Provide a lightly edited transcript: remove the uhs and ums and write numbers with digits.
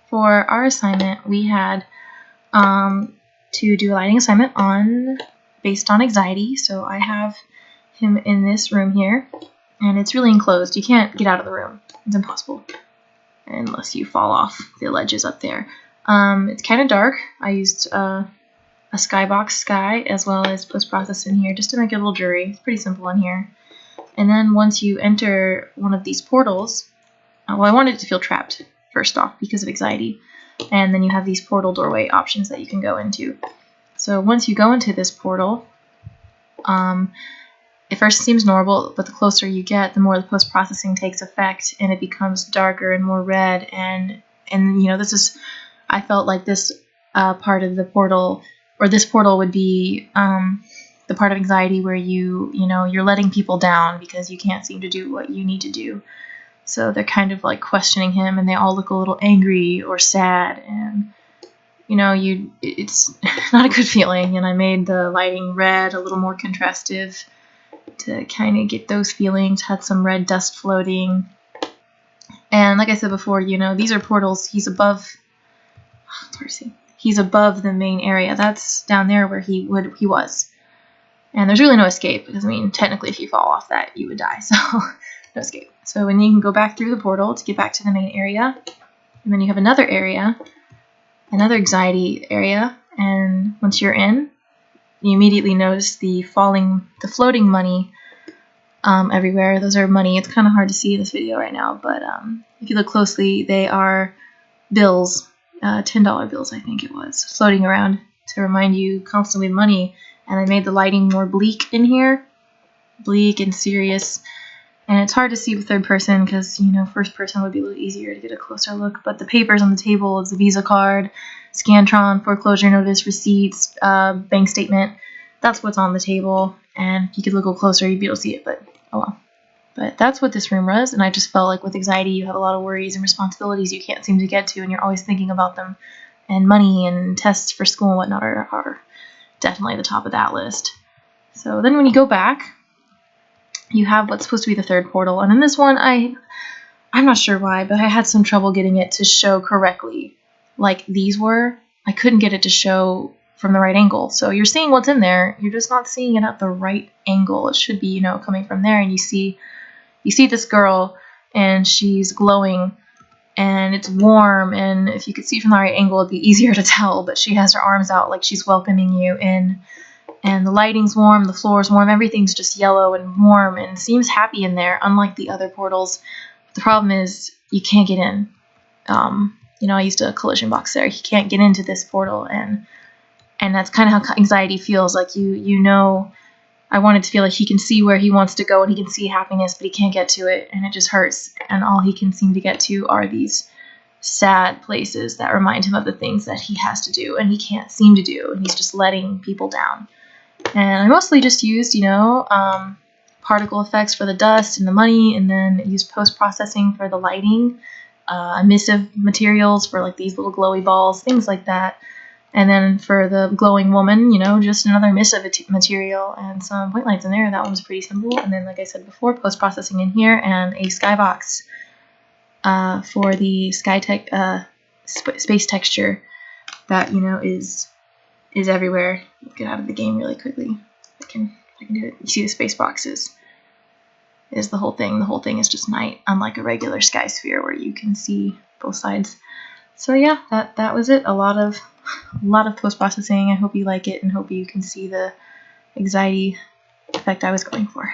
for our assignment, we had to do a lighting assignment based on anxiety. So I have him in this room here, and it's really enclosed. You can't get out of the room. It's impossible unless you fall off the ledges up there. It's kind of dark. I used a skybox sky as well as post-process in here just to make it a little dreary. It's pretty simple in here. And then once you enter one of these portals, well, I wanted it to feel trapped first off because of anxiety. And then you have these portal doorway options that you can go into. So once you go into this portal, it first seems normal, but the closer you get, the more the post-processing takes effect, and it becomes darker and more red. And you know, this is, I felt like this part of the portal, or this portal would be the part of anxiety where you're letting people down because you can't seem to do what you need to do. So they're kind of like questioning him, and they all look a little angry or sad, and it's not a good feeling. And I made the lighting red, a little more contrastive to kind of get those feelings. Had some red dust floating, and like I said before, these are portals. He's above. Where is he? He's above the main area. That's down there where he was. And there's really no escape because, technically if you fall off that, you would die. So no escape. So when you can go back through the portal to get back to the main area, and then you have another area, another anxiety area, and once you're in, you immediately notice the floating money everywhere. Those are money. It's kind of hard to see in this video right now, but if you look closely, they are bills, $10 bills, I think it was, floating around to remind you constantly of money. And I made the lighting more bleak in here, bleak and serious. And it's hard to see with third person because, first person would be a little easier to get a closer look. But the papers on the table is the Visa card, Scantron, foreclosure notice, receipts, bank statement. That's what's on the table. And if you could look a little closer, you'd be able to see it. But oh well. But that's what this room was. And I just felt like with anxiety, you have a lot of worries and responsibilities you can't seem to get to. And you're always thinking about them. And money and tests for school and whatnot are definitely the top of that list. So then when you go back, you have what's supposed to be the third portal. And in this one, I'm not sure why, but I had some trouble getting it to show correctly like these were. I couldn't get it to show from the right angle. So you're seeing what's in there. You're just not seeing it at the right angle. It should be, coming from there. And you see this girl, and she's glowing, and it's warm. And if you could see from the right angle, it'd be easier to tell. But she has her arms out like she's welcoming you in. And the lighting's warm, the floor's warm, everything's just yellow and warm and seems happy in there, unlike the other portals. The problem is you can't get in. I used a collision box there. You can't get into this portal, and that's kind of how anxiety feels. Like I want it to feel like he can see where he wants to go and he can see happiness, but he can't get to it, and it just hurts. And all he can seem to get to are these sad places that remind him of the things that he has to do and he can't seem to do, and he's just letting people down. And I mostly just used, particle effects for the dust and the money, and then used post-processing for the lighting, emissive materials for like these little glowy balls, things like that. And then for the glowing woman, just another emissive material and some point lights in there. That one was pretty simple. And then, like I said before, post-processing in here and a skybox for the space texture that, is everywhere. Get out of the game really quickly. I can do it. You see the space boxes is the whole thing. The whole thing is just night, unlike a regular sky sphere where you can see both sides. So yeah, that was it. A lot of post-processing. I hope you like it and hope you can see the anxiety effect I was going for.